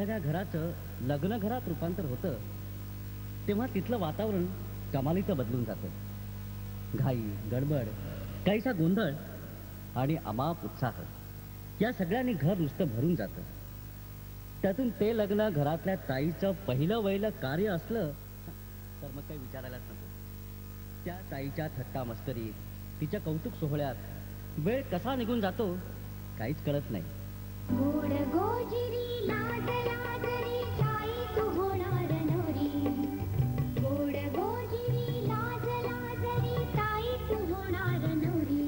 एखाद्या घराचं लग्न घरात रूपांतर होतं तेव्हा तिथलं वातावरण कमालीचं बदलून जातं. घाई, गडबड, काहीसा गोंधळ आणि अमाप उत्साह या सगळ्यांनी घर नुसतं भरून जातं. त्यातून ते लग्न घरातल्या ताईचं पहिलं वहिलं कार्य असलं तर मग काही विचारायलाच नको. त्या ताईच्या थट्टा मस्करीत, तिच्या कौतुक सोहळ्यात वेळ कसा निघून जातो काहीच कळत नाही. गोड गोजिरी लाज लाजरी ताई तू होणार नवरी. गोड गोजिरी लाज लाजरी ताई तू होणार नवरी.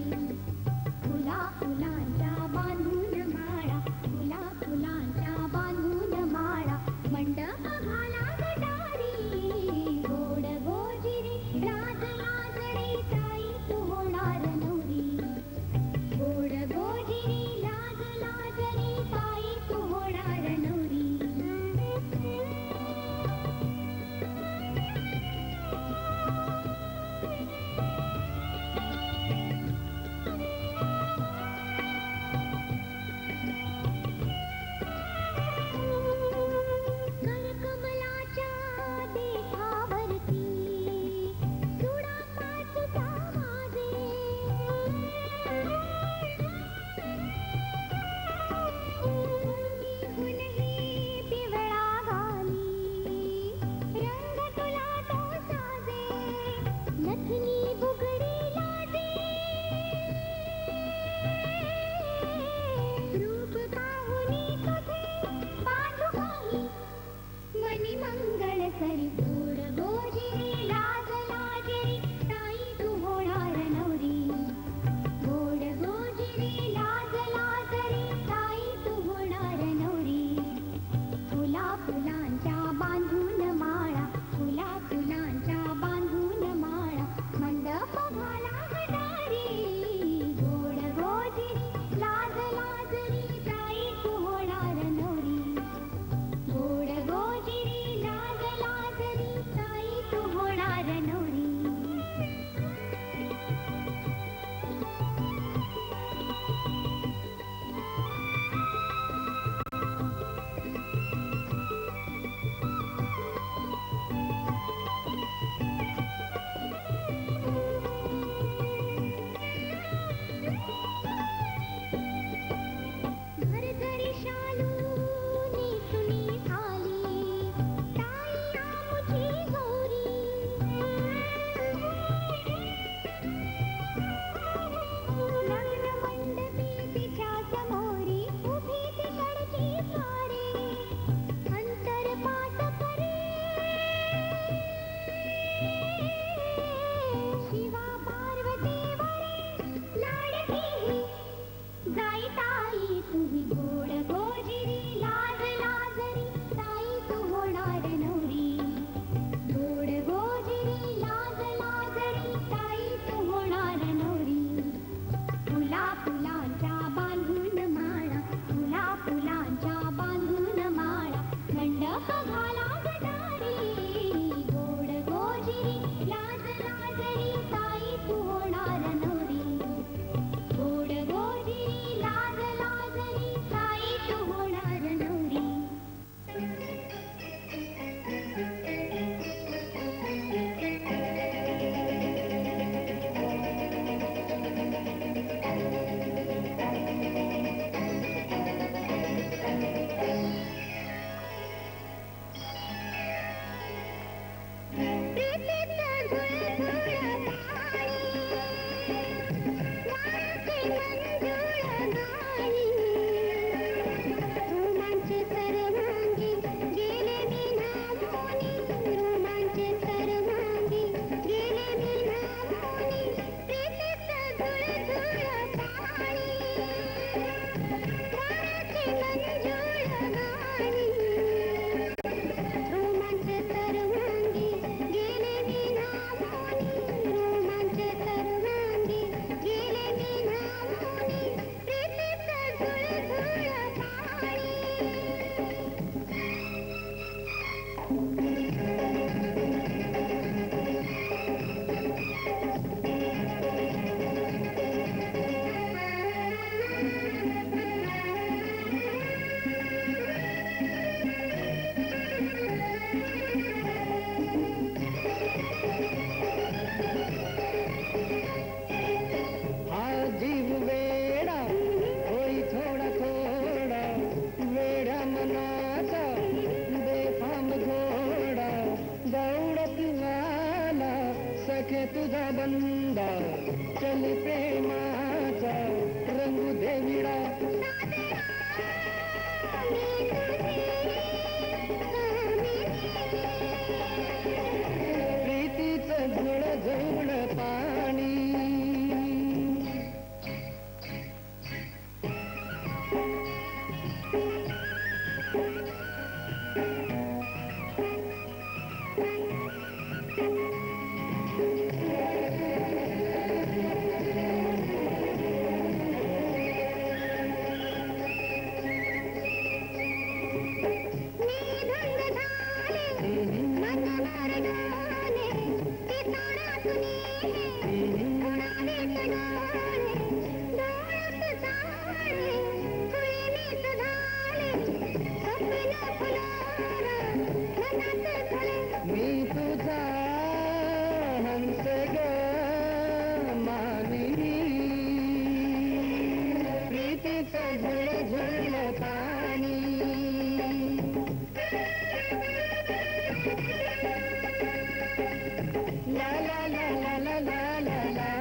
फुला फुलांच्या बांधून माळा, फुला फुलांच्या बांधून माळा, मंडप घाला गटारी. गोड गोजिरी लाज लाजरी ताई तू होणार नवरी. गोड गोजिरी लाज लाजरी ताई तू होणार नवरी. करकमलाच्या देठावरती सुडा काचचा वाजे. गुणही पिवळा घाली रंग तुला तो साजे. नथनी बुगडी लाजे रूप पाहुनी तुझे बांधू काही मनी मंगळ करी. गोड गोजिरी लाज लाजरी ताई तू होणार नवरी. गोड गोजिरी लाज लाजरी ताई तू होणार नवरी. फुला फुलांच्या बांधून माळा, फुला फुलांच्या बांधून माळा, मंडप घाला गटारी. गोड गोजिरी लाज लाजरी ताई तू होणार नवरी. गोड गोजिरी लाज लाजरी ताई तू होणार नवरी. घरघरी शालू नेसुनी आली ताई आमुची गौरी. लग्न मंडपी तिच्या समोरी उभी तिकडची स्वारी. अंतरपाट करे शिवा पार्वती वरे लाडकी जाई ताई तुझी. गोड गोजिरी लाज लाजरी ताई तू होणार नवरी. गोड गोजिरी लाज लाजरी ताई तू होणार नवरी. फुला फुलांच्या बांधून माळा, फुला फुलांच्या बांधून माळा, मंडप घाला गटारी. गोड गोजिरी लाज लाजरी ताई तू होणार नवरी. गोड गोजिरी लाज लाजरी ताई तू होणार नवरी. माझा बंदा चल प्रेमाचा रंगू दे विडा प्रीतीचं झुळ झुळ पाणी मी तुझा हंस ग मानिनी प्रीतीचं झुळ झुळ पाणी ला ला ला ला ला ला ला ला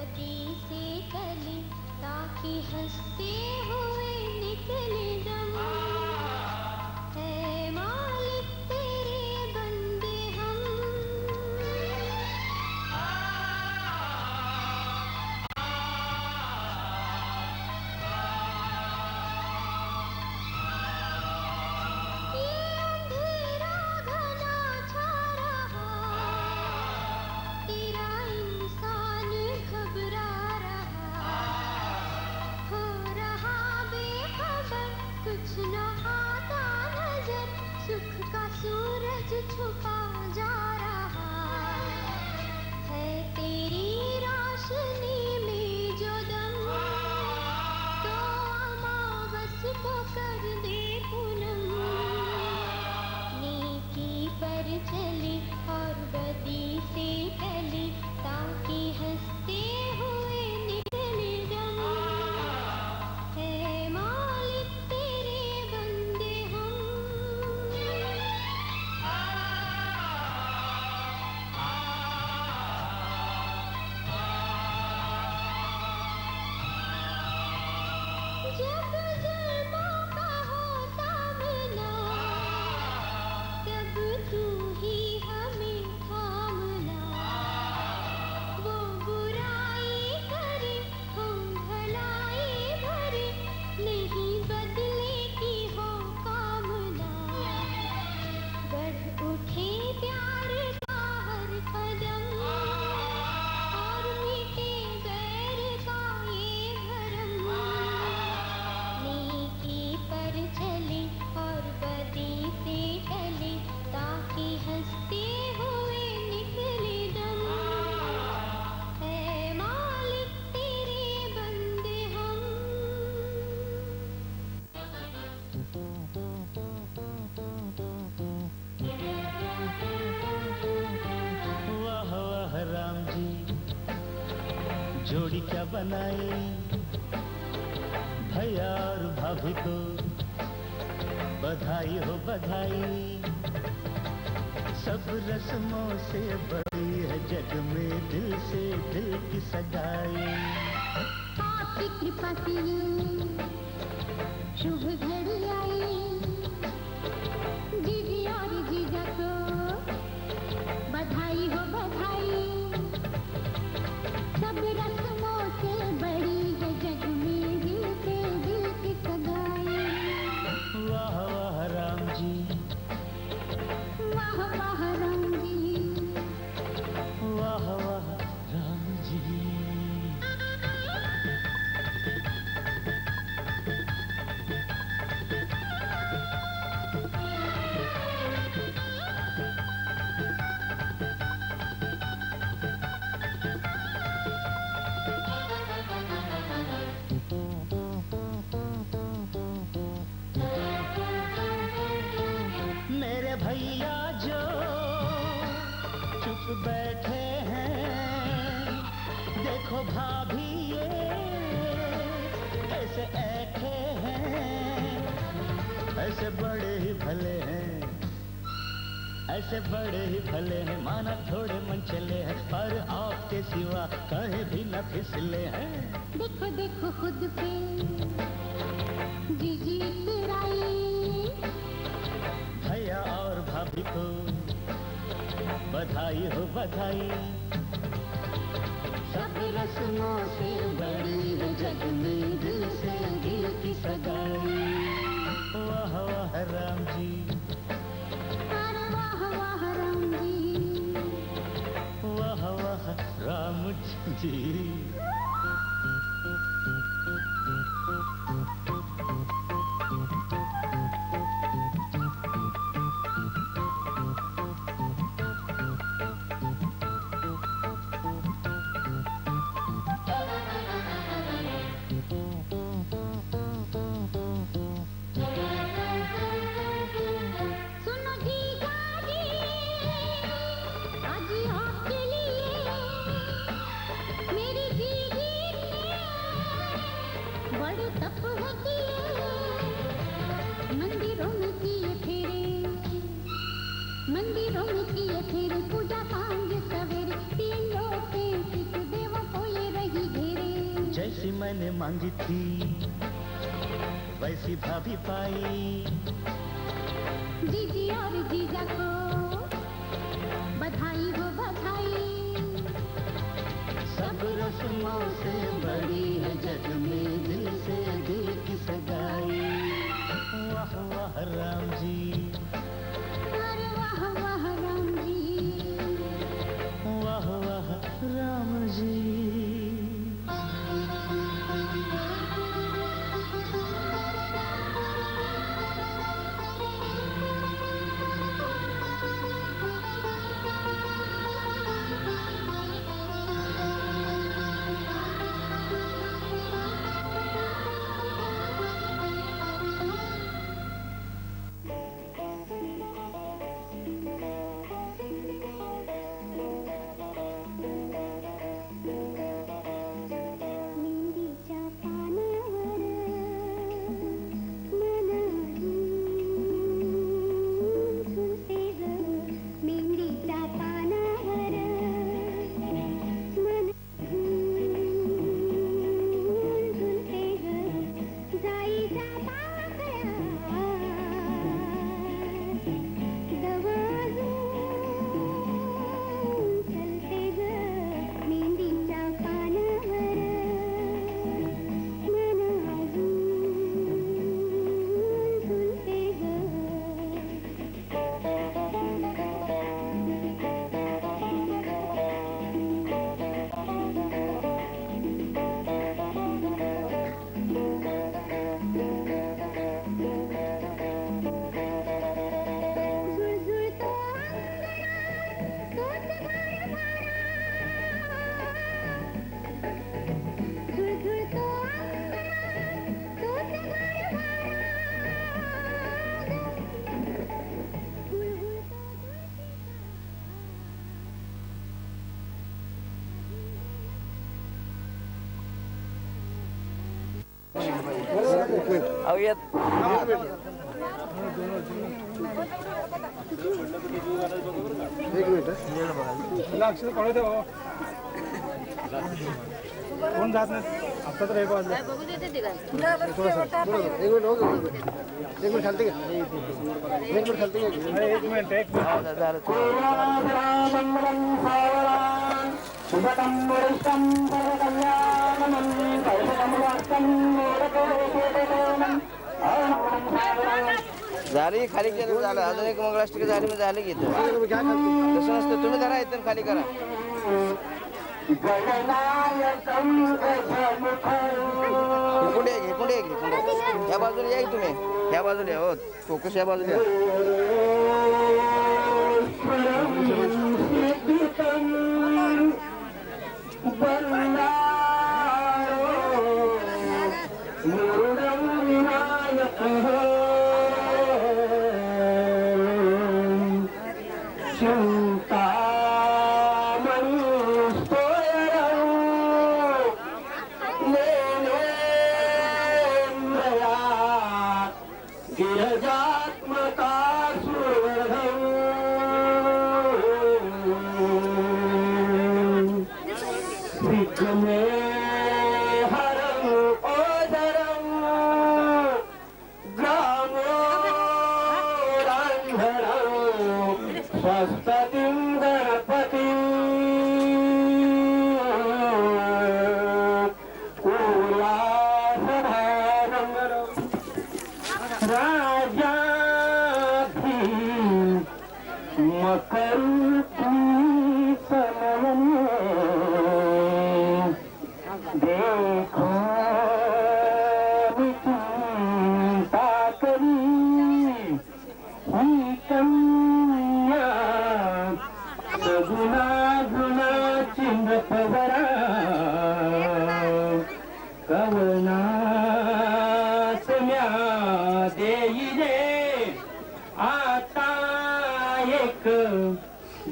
बदी से टले ताकि हंसते हुए निकले दम है मालिक तेरे बंदे हम ये अंधेरा घना छा रहा तेरा इंसान घबरा रहा हो रहा बेखबर कुछ न आता नजर सुख का सूरज छुपा जा रहा है तेरी रोशनी में जो दम तो अमावस को कर दे पूनम नेकी पर चले और बदी से टले ताकि हंसते हुए निकले दम है मालिक तेरे बंदे हम जब जुल्मों का होता मिला तब तू ही हमें थामना वो बुराई करे हम भलाई भरे नहीं बदले की हो कामना बढ़ उठे प्यार का हर कदम और मिटे बैर का ये भरम नेकी पर चले और बदी से टले ताकि हंसते हुए निकले दम है मालिक तेरे बंदे हम वाह वाह राम जी जोड़ी क्या बनाई भैया और भाभी को बधाई हो बधाई सब रस्मों से बड़ी है जग में दिल से दिल की सगाई आपकी कृपा से ये शुभ घड़ी आई जीजी और जीजा को बधाई हो बधाई सब रस्मों से बड़ी है जग में दिल से दिल की सगाई वाह वाह राम जी वाह वाह राम जी वाह वाह राम जी मेरे भैया जो चुप बैठे हैं देखो भाभी ये ऐसे ऐठे हैं ऐसे बड़े ही भले हैं ऐसे बड़े ही भले हैं माना थोड़े मन चले हैं पर आपके सिवा कहीं भी न फिसले हैं देखो देखो खुद पे जीजी इतराई भैया और भाभी को बधाई हो बधाई सब रस्मों से बड़ी है जग में दिल से दिल की सगाई वाह वाह राम जी अरे वाह वाह राम जी वाह वाह राम जी सुनो जीजा जी आज आपके लिए मेरी जीजी ने बड़े तप है किए मंदिरों में किए फिरे पूजा सांझ सवेरे तीन लोग के सिख देवों को ये रही जैसी मैंने मांगी थी वैसी भाभी पाई। जीजी और जीजा को बधाई हो बधाई। सब रस्मों से बड़ी है जग में दिल से दिल की सगाई। वाह वाह राम जी, अरे वाह वाह राम जी, वाह वाह राम जी। मेहंदीच्या पानावर मन झुलते ग, मेहंदीच्या पानावर मन झुलते ग, जाईच्या पाकळ्या दवाजून चलते ग, मेहंदीच्या पानावर मन अजून झुलते ग. झुळझुळतो अंगणात तोच गारवारा, झुळझुळतो अंगणात तोच गारवारा, हुळहुळतो अक्षर कळवते बाबा कोण जात नाही आता तर एक वाजलं एक मिनिट चालते का एक मिनिट चालते का एक मिनिट झाली खाली केलं झालं अजून एक मंगळाष्टकी झाली मी झाली घेतो तसं नसतं तुम्ही करा इथून खाली करा इकडे या बाजूला या तुम्ही या बाजूला या हो फोकस या बाजूला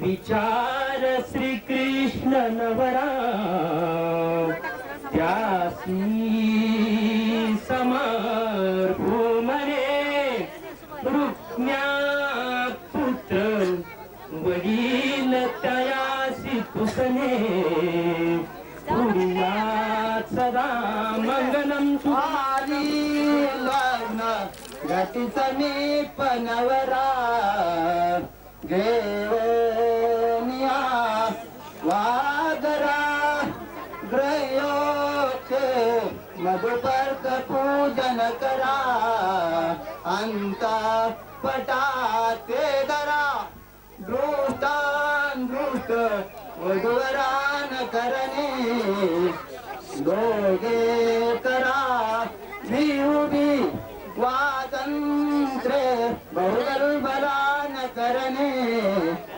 विचार श्री कृष्ण नवरा त्यासी समर्पू मरे रुक्म्या पुत्र वडील तयासी पुसने पुरिया सदा आली लग्न घटीचा मी पनवरा घेऊनिया वादरा ग्रयोके मधुपर्क पूजन करा अंता पटाते धरा दृष्टांदृष्ट वधुवरान करणे दोघे करा मी उभी स्वातंत्र्य बहुगर्भरान करणे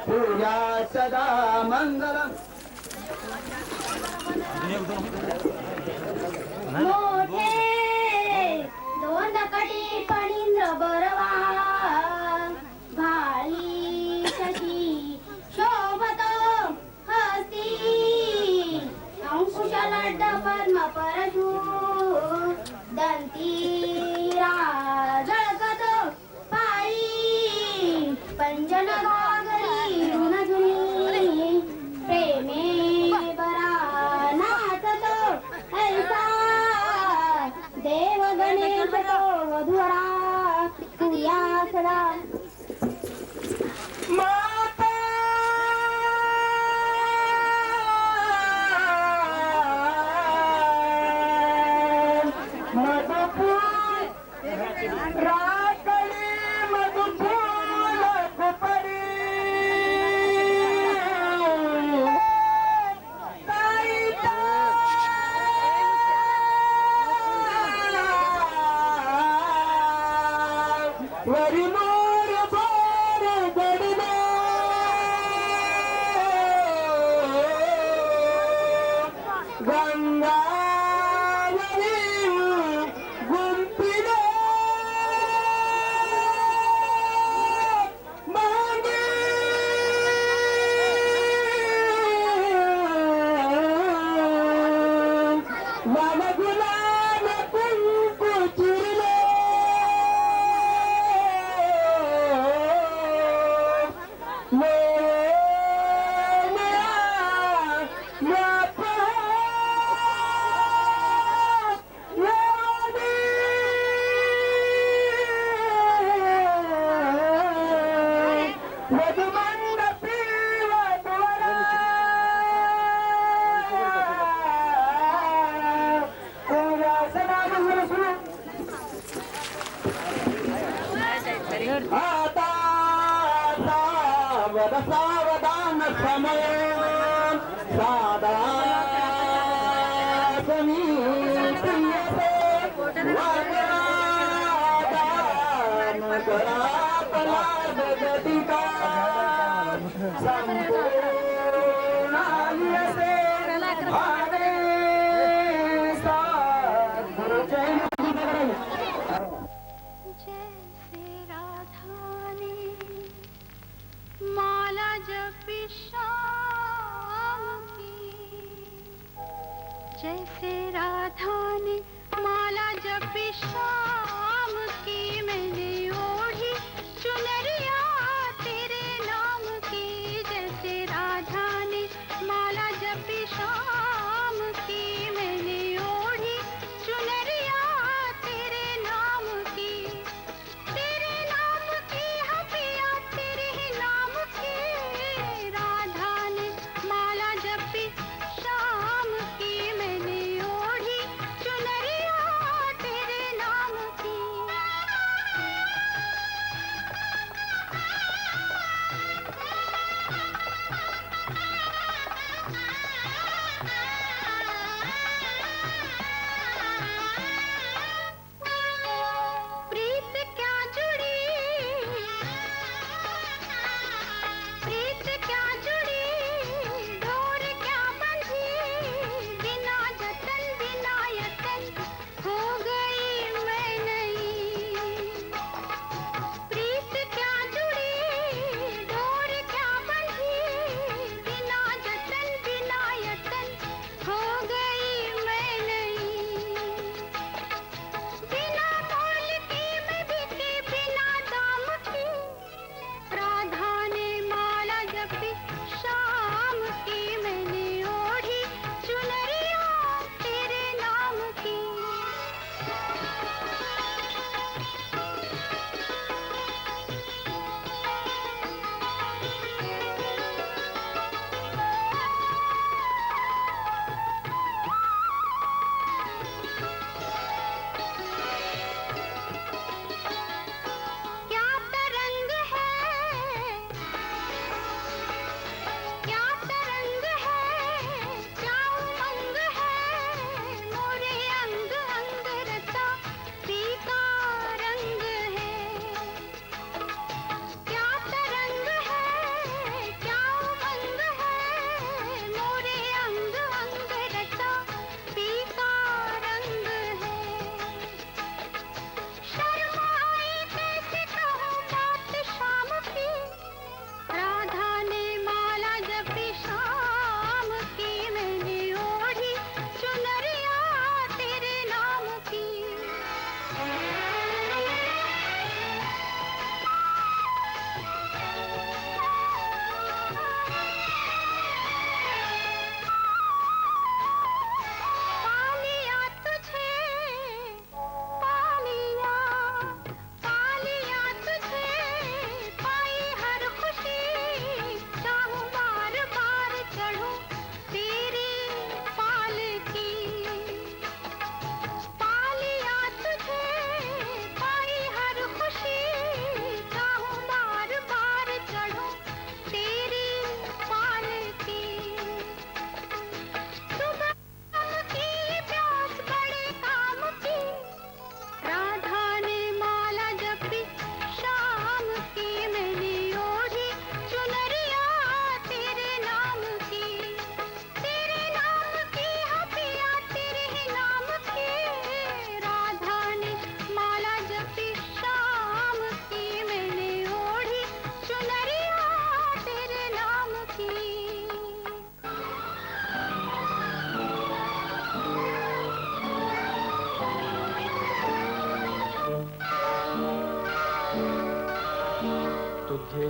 पूजा सदा मंगलम. मोठे दोन दकडी पणींद्र बरवा भाळी शशी शोभत हस्ती अंकुश लड्ड पद्म परशु दंती जळकत पायी पंजन घागरी ऋणधुनी प्रेमे बरा नाचत ऐसा देव गणेश तो वधुरा तुया सदा माता मधुपूर राकडी मधुपूर कुपरी वरी मोर भोर गडलो गंगावरी गुंपिलो मागे मन गुलाल कुंकू चिरलो सावधान समय सादासनी प्रियते वादान करा पला जगतिका संपूर्णायते भावे सद्गुरुजय. जैसे राधाने माला जपी शाम की जैसे राधा ने माला जपी शाम की मैंने ओढ़ी चुनरिया तेरे नाम की जैसे राधा ने माला जपी शाम की मैंने ओढ़ी चुनरिया तेरे नाम की हपिया तेरे ही नाम की राधा ने माला जपी शाम की मैंने ओढ़ी चुनरिया तेरे नाम की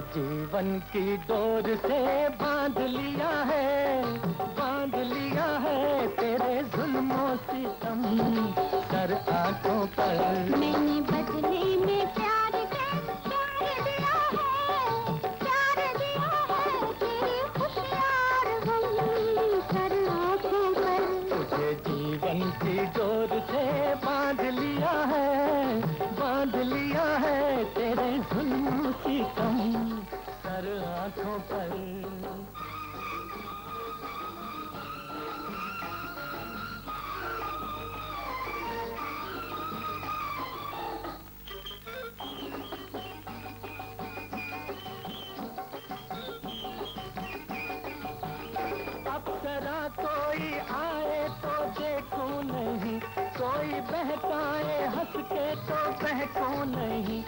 जीवन की डोर से बांध लिया है तेरे जुल्मों सितम सर आंखों पर। मैंने बदले में प्यार दिया है तेरी खुशियार गम सर आंखों पर। तुझे जीवन की डोर से बांध लिया है तेरे जुल्मों सितम सर आंखों पर। अप्सरा कोई आए तो देखूं नहीं, कोई बहकाए हंस के तो बहकूं नहीं।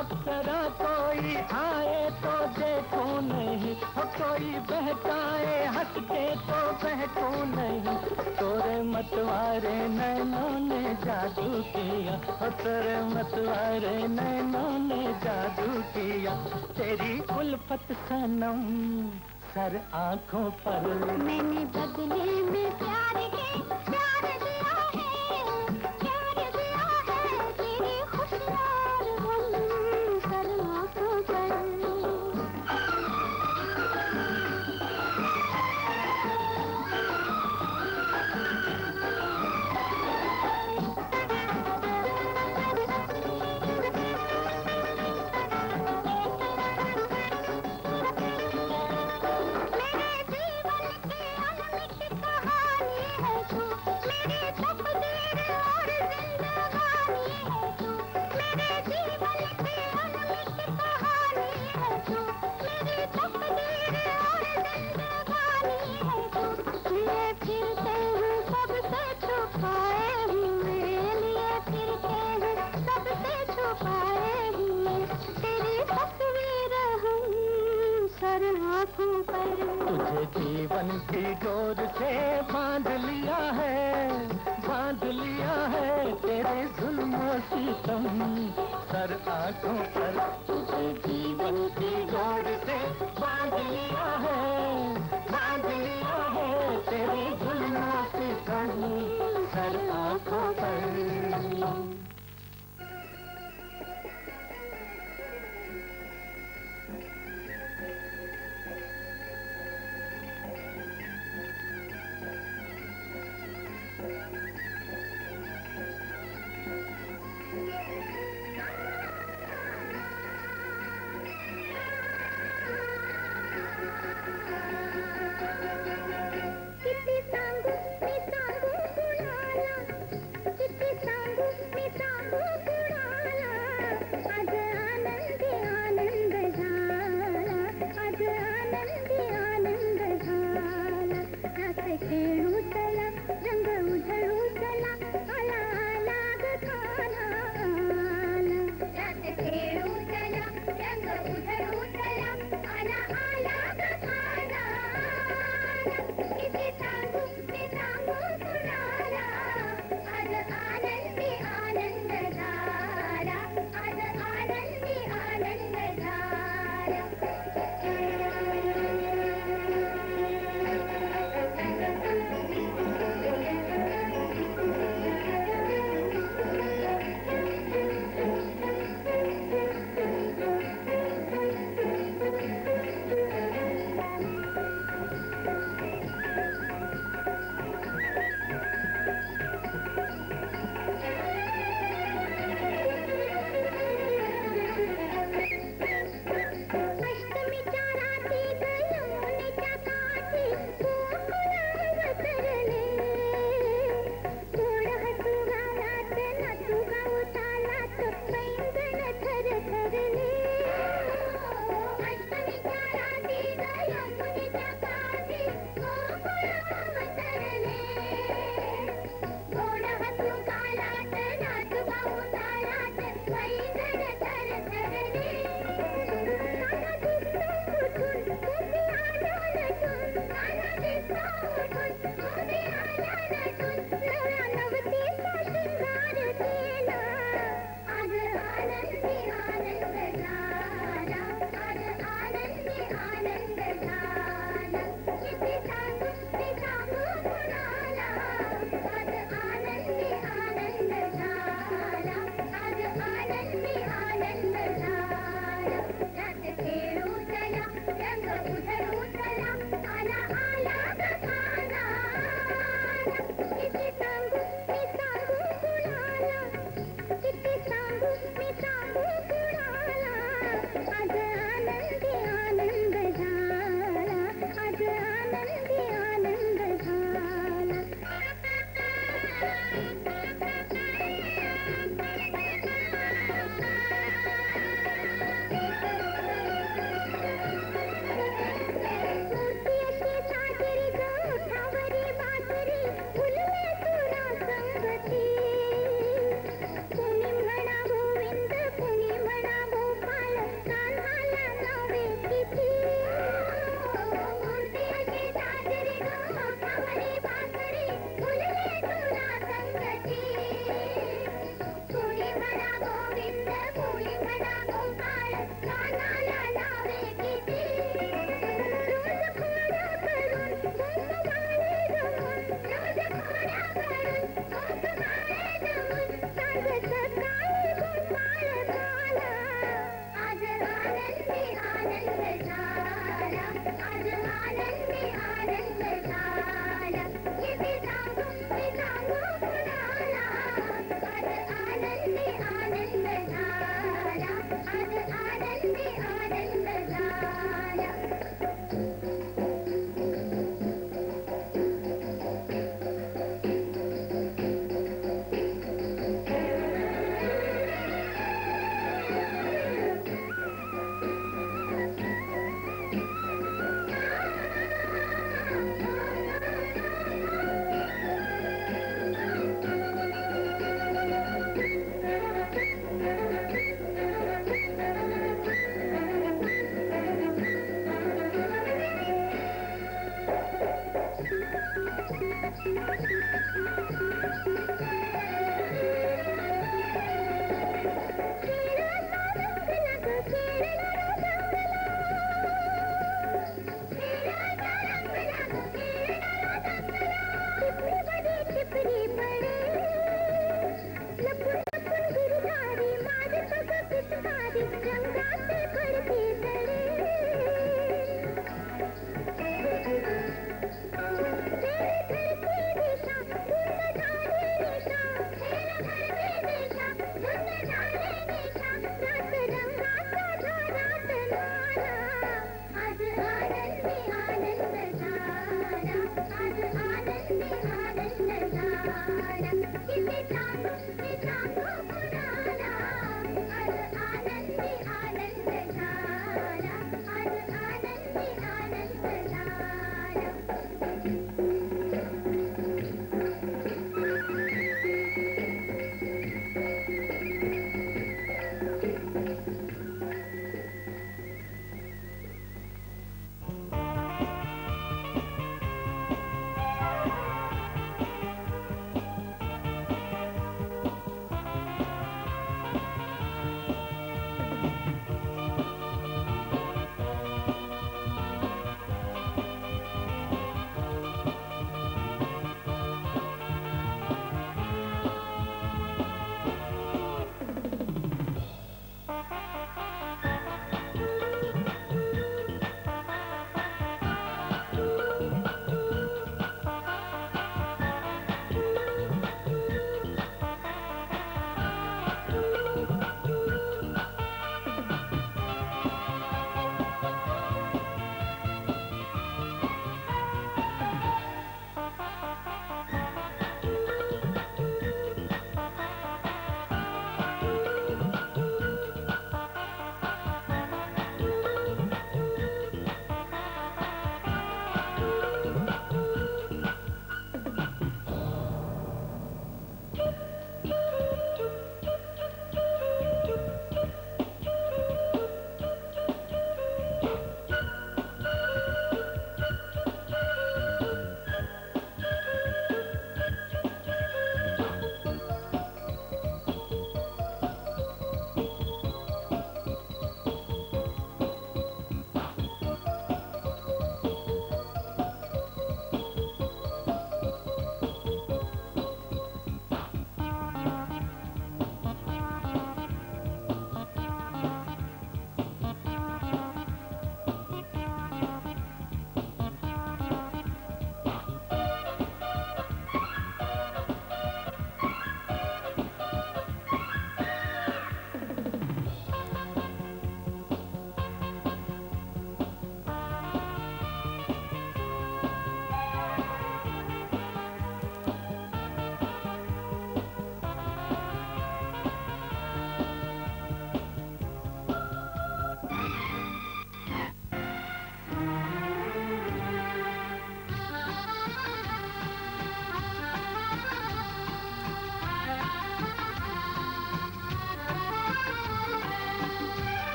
अप्सरा कोई आए तो देखूं नहीं, कोई बहकाए हंस के तो बहकूं नहीं। तोरे मतवारे नैनों ने जादू किया, तेरे मतवारे नैनों ने जादू किया। तेरी उल्फत सनम सर आंखों पर। मैंने बदले में प्यार दिया है तेरी खुशियार गम सर आंखों पर। तुझे जीवन की डोर से बांध लिया है तेरे जुल्मों सितम सर आंखों पर। तुझे जीवन की डोर से बांध लिया है तेरे जुल्मों सितम सर आंखों पर। किती सांगू मी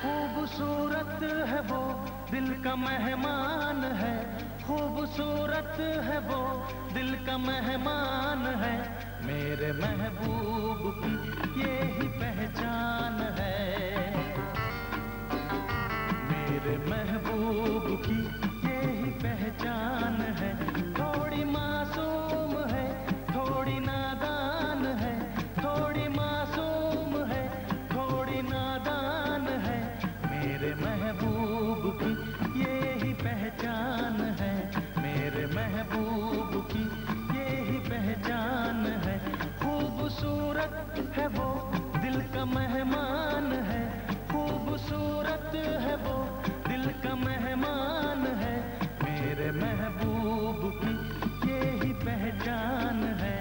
खूबसूरत है वो दिल का मेहमान है, खूबसूरत है वो दिल का मेहमान है, मेरे महबूब की यही पहचान है, मेरे महबूब की यही पहचान है। थोड़ी मासूम है, थोड़ी नादान है, थोड़ी मासूम है, थोड़ी नादान है, मेरे महबूब की यही पहचान है, मेरे महबूब की यही पहचान है। खूबसूरत है वो दिल का मेहमान है, खूबसूरत है वो दिल का मेहमान है, मेरे महबूब की यही पहचान है,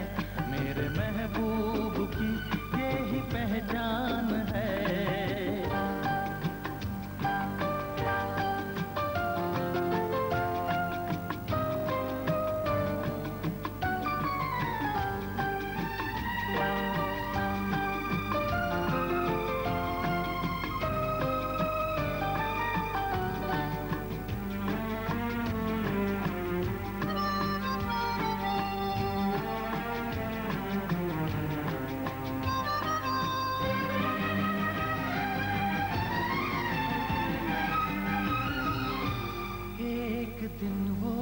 मेरे महबूब की यही पहचान है। एक दिन वो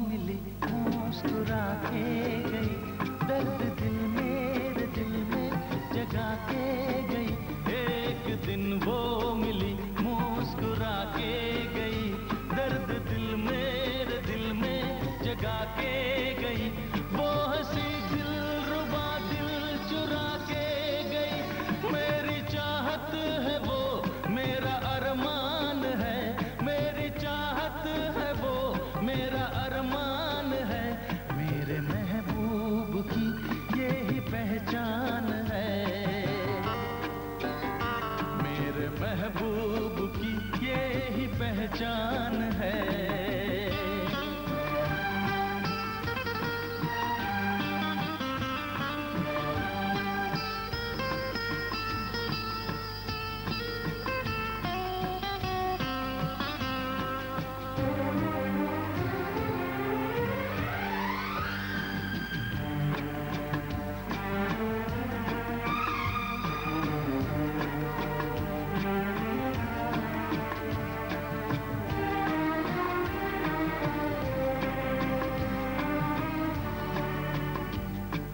मिली मुस्कुरा के गई, दर्द दिल मेरे दिल में जगा के गई। एक दिन वो मिली मुस्कुरा के गई, दर्द दिल मेरे दिल में जगा के गई। वो हंसी दिलरुबा दिल चुरा के गई, मेरी चाहत है वो मेरा अरमान है, मेरी चाहत है वो मेरा अरमान है, मेरे महबूब की यही पहचान है, मेरे महबूब की यही पहचान है।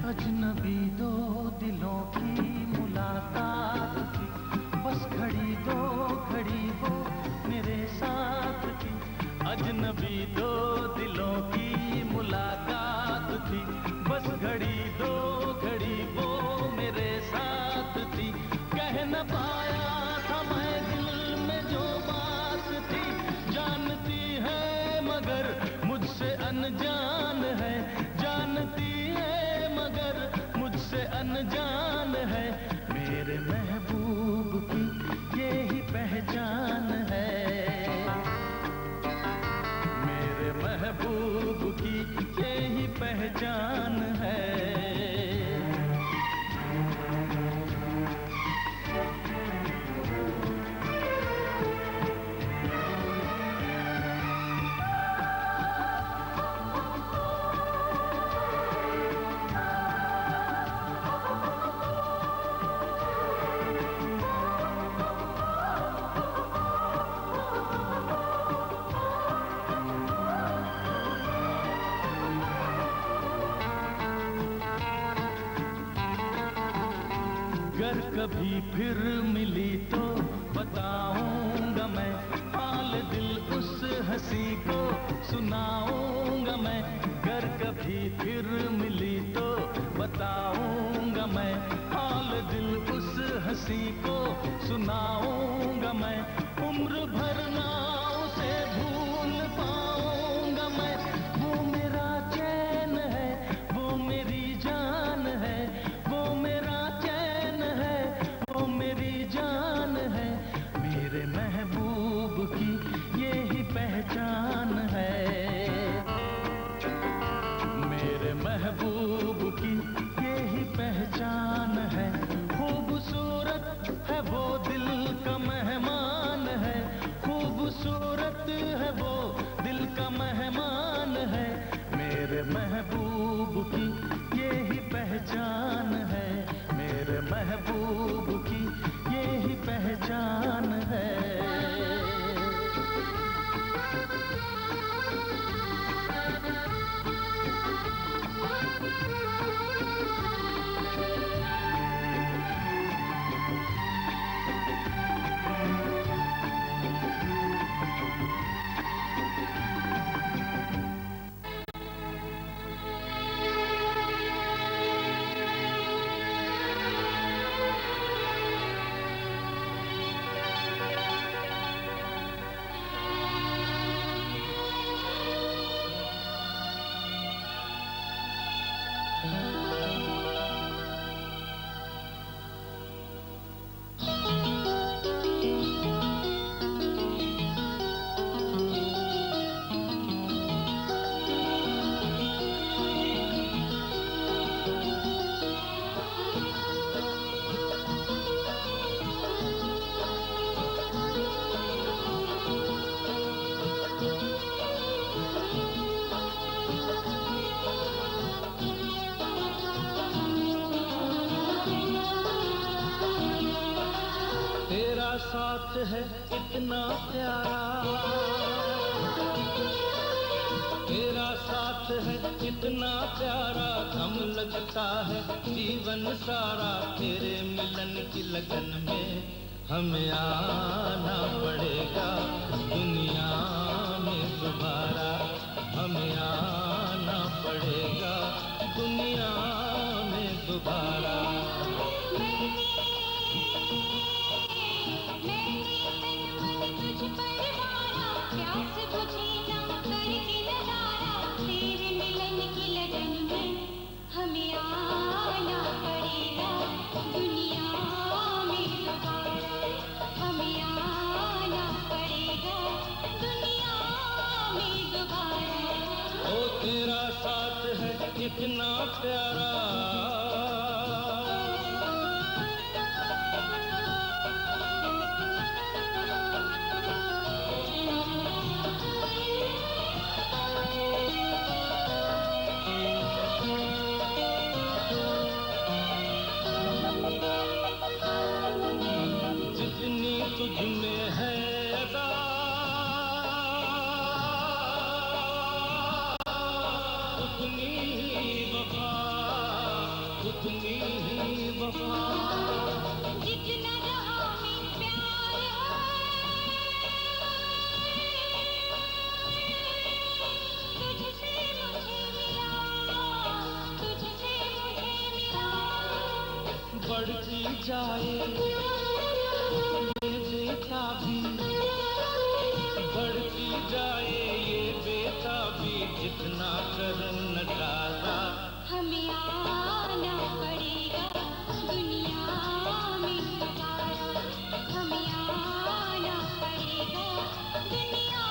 अजनबी दो दिलों की मुलाकात थी, बस घड़ी दो घड़ी वो मेरे साथ थी। अजनबी दो दिलों की मुलाकात थी, बस घड़ी दो घड़ी वो मेरे साथ थी। कह न पाया था मैं दिल में जो बात थी, जानती है मगर मुझसे अनजान है, जानती है मगर मुझसे अनजान है, मेरे महबूब की यही पहचान है, मेरे महबूब की यही पहचान है। अगर कभी फिर मिली तो बताऊंगा मैं, हाल दिल उस हंसी को सुनाऊंगा मैं। अगर कभी फिर मिली तो बताऊंगा मैं, हाल दिल उस हंसी को सुनाऊंगा मैं। उम्र भर ना उसे भूल पाऊंगा मैं, वो मेरा चैन है, वो मेरी जान है, वो मेरा चैन है, वो मेरी जान है, मेरे महबूब की यही पहचान है, मेरे महबूब की यही पहचान है। खूबसूरत है वो दिल का मेहमान है, तेरा साथ है इतना प्यारा, तेरा साथ है इतना प्यारा, गम लगता है जीवन सारा। तेरे मिलन की लगन में हमें आना पड़ेगा दुनिया में दोबारा, हमें आना पड़ेगा दुनिया में दोबारा। तेरा साथ है इतना प्यारा, जितनी तुझ में है अदा, उतनी ही वफा, उतनी ही वफा। जितना जहां में प्यार है, तुझसे मुझे मिला, तुझसे मुझे मिला। बढ़ती जाए ये बेताबी, बढ़ती जाए ये बेताबी, जितना कर न डाला। हमें आना पड़ेगा दुनिया में दोबारा, हमें आना पड़ेगा दुनिया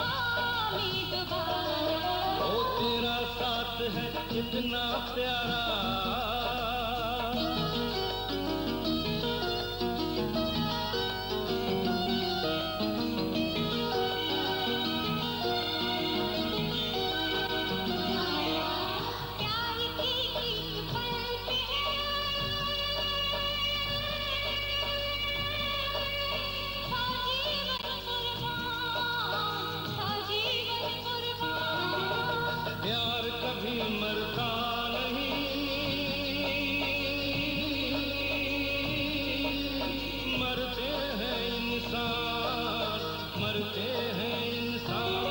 में दोबारा। ओ तेरा साथ है इतना प्यारा, प्यार कभी मरता नहीं, मरते हैं इंसान, मरते हैं इंसान।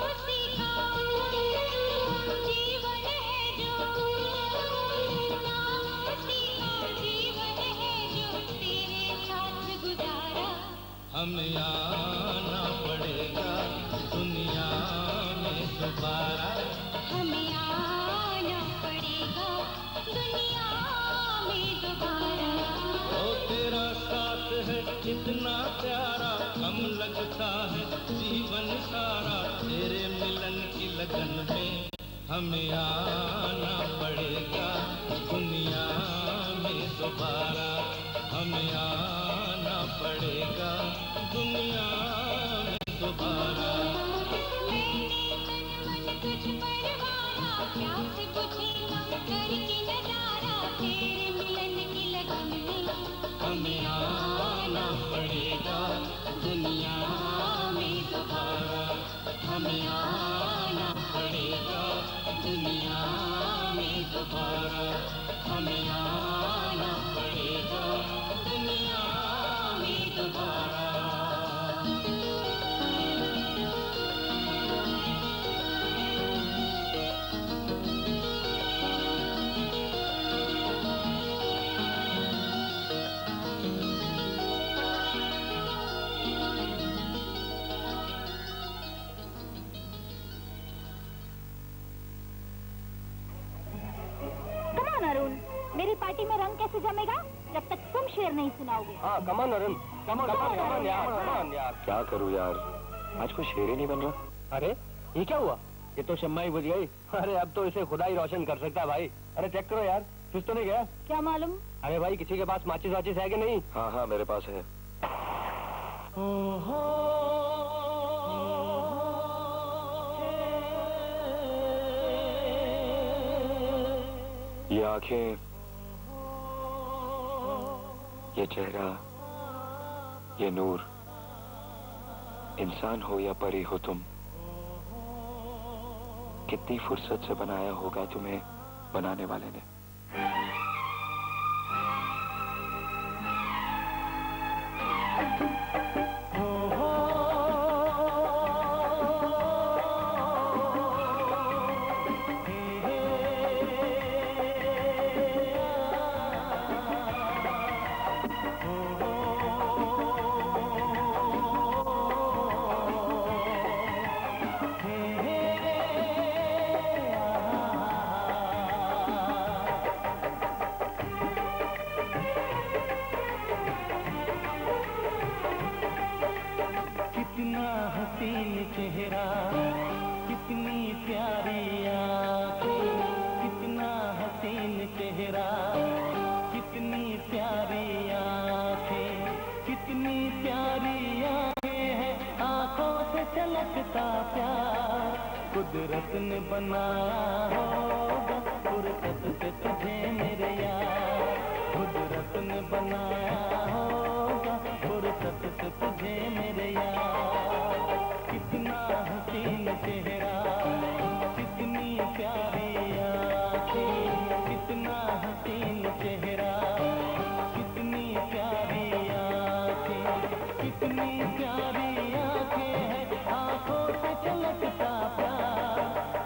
उसी का जीवन है जो, उसी का जीवन है जो तेरे साथ गुजारा। हमें आना पड़ेगा दुनिया में दोबारा, हमें आना पड़ेगा दुनिया में दोबारा। ओ तेरा साथ है इतना प्यारा, कम लगता है जीवन सारा। तेरे मिलन की लगन में हमें आना पड़ेगा दुनिया में दोबारा, हमें आना पड़ेगा दुनिया में दोबारा। तुझ पर वारा प्यास बुझेगा करके नजारा, तेरे मिलन की लगन में हमें आना पड़ेगा दुनिया में दोबारा, हमें आना पड़ेगा दुनिया में दोबारा, हमें आना पड़ेगा दुनिया में दोबारा। अरुण, मेरी पार्टी में रंग कैसे जमेगा जब तक तुम शेर नहीं सुनाओगे। हाँ कमान अरुण, कमान यार। क्या करूँ यार, आज कोई शेर ही नहीं बन रहा। अरे ये क्या हुआ? ये तो शम्मा ही बुझ गई। अरे अब तो इसे खुदा ही रोशन कर सकता है भाई। अरे चेक करो यार, कुछ तो नहीं गया। क्या मालूम? अरे भाई किसी के पास माचिस वाचिस है कि नहीं? हाँ हाँ मेरे पास है। ये आंखें, ये चेहरा, ये नूर, इंसान हो या परी हो तुम, कितनी फुर्सत से बनाया होगा तुम्हें बनाने वाले ने। कुदरत ने बनाया होगा फुर्सत से तुझे मेरे यार, कुदरत ने बनाया होगा फुर्सत से तुझे मेरे यार। कितना हसीन चेहरा, कितनी प्यारी आँखें, कितना हसीन चेहरा, कितनी प्यारी आँखें, कितनी प्यारी आँखें हैं, आँखों से छलकता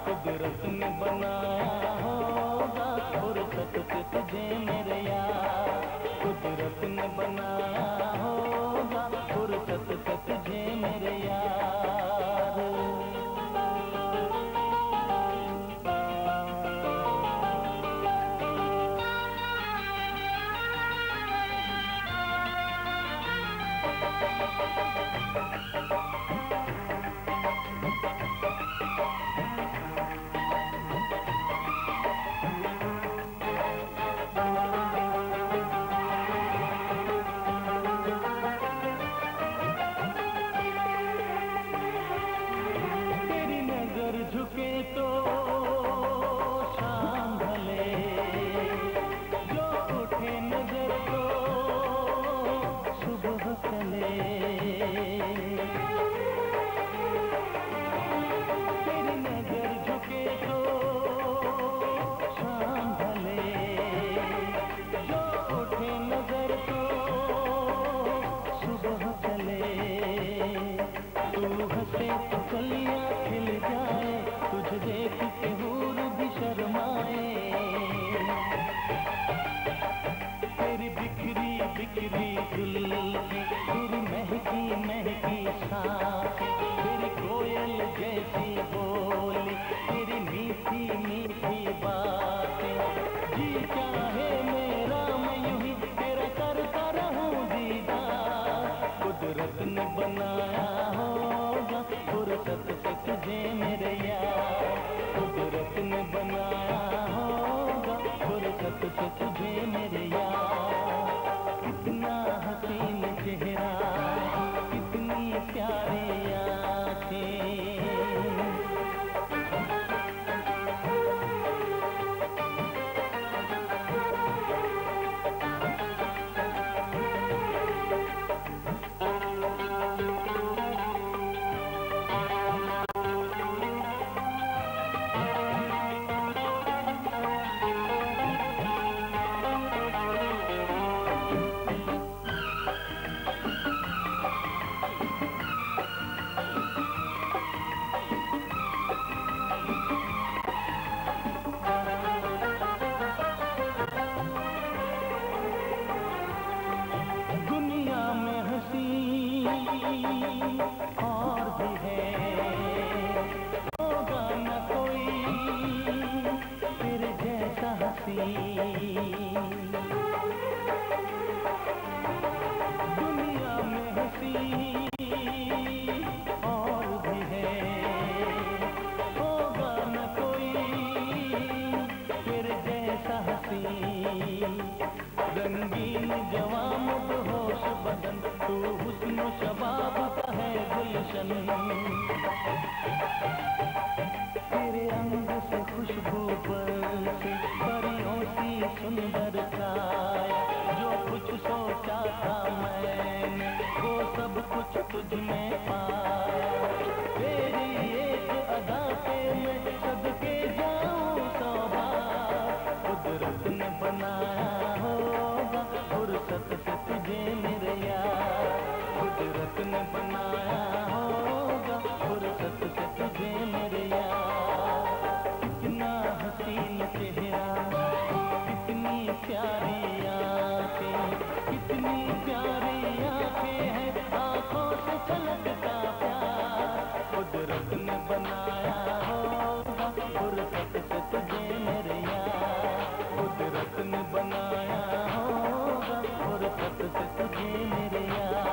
कुदरत ने बनाया होगा फुर्सत से तुझे मेरे यार, कुदरत ने बनाया होगा फुर्सत से तुझे मेरे यार। झुके तो शाम ढले, जो उठे नजर तो सुबह चले। तेरी नजर झुके तो शाम ढले, जो उठे नजर तो सुबह चले। तू हंसे तो कलियां खिल जाए, तुझे देख के हूर भी शर्माए। तेरी बिखरी बिखरी जुल्फें, तेरी महकी महकी सांसें, तेरी कोयल जैसी बोली, तेरी मीठी मीठी बातें। जी चाहे मेरा मैं यूं ही तेरा करता रहूं दीदार, कुदरत ने बनाया होगा फुर्सत से तुझे मेरे यार, कुदरत ने बनाया होगा फुर्सत से तुझे मेरे यार। कितना हसीन चेहरा, कितनी प्यारी आँखें। और भी है, होगा न कोई तेरे जैसा हसी। दुनिया में हसी और भी है, होगा न कोई तेरे जैसा हसी। रंगीन जवान होश बदन, तू हुस्न शबाब का है गुलशन। तेरे अंग से खुशबू बरसे, परियों सी सुंदर छाया। जो कुछ सोचा था मैंने वो तुझ में पाया, तेरी एक अदा से मैं सदके जाऊं सौ बार। कुदरत ने बनाया होगा फुर्सत से तुझे मेरे यार, कुदरत ने बनाया होगा फुर्सत से तुझे मेरे यार। कितना हसीन चेहरा, कितनी प्यारी आंखें, कितनी प्यारी आंखें हैं, आंखों से छलकता प्यार। कुदरत ने बनाया होगा फुर्सत से तुझे मेरे यार, कुदरत ने बनाया होगा फुर्सत से तुझे मेरे यार।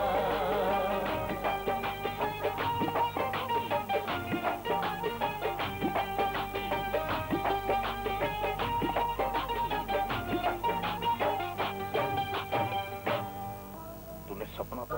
तूने सपना तो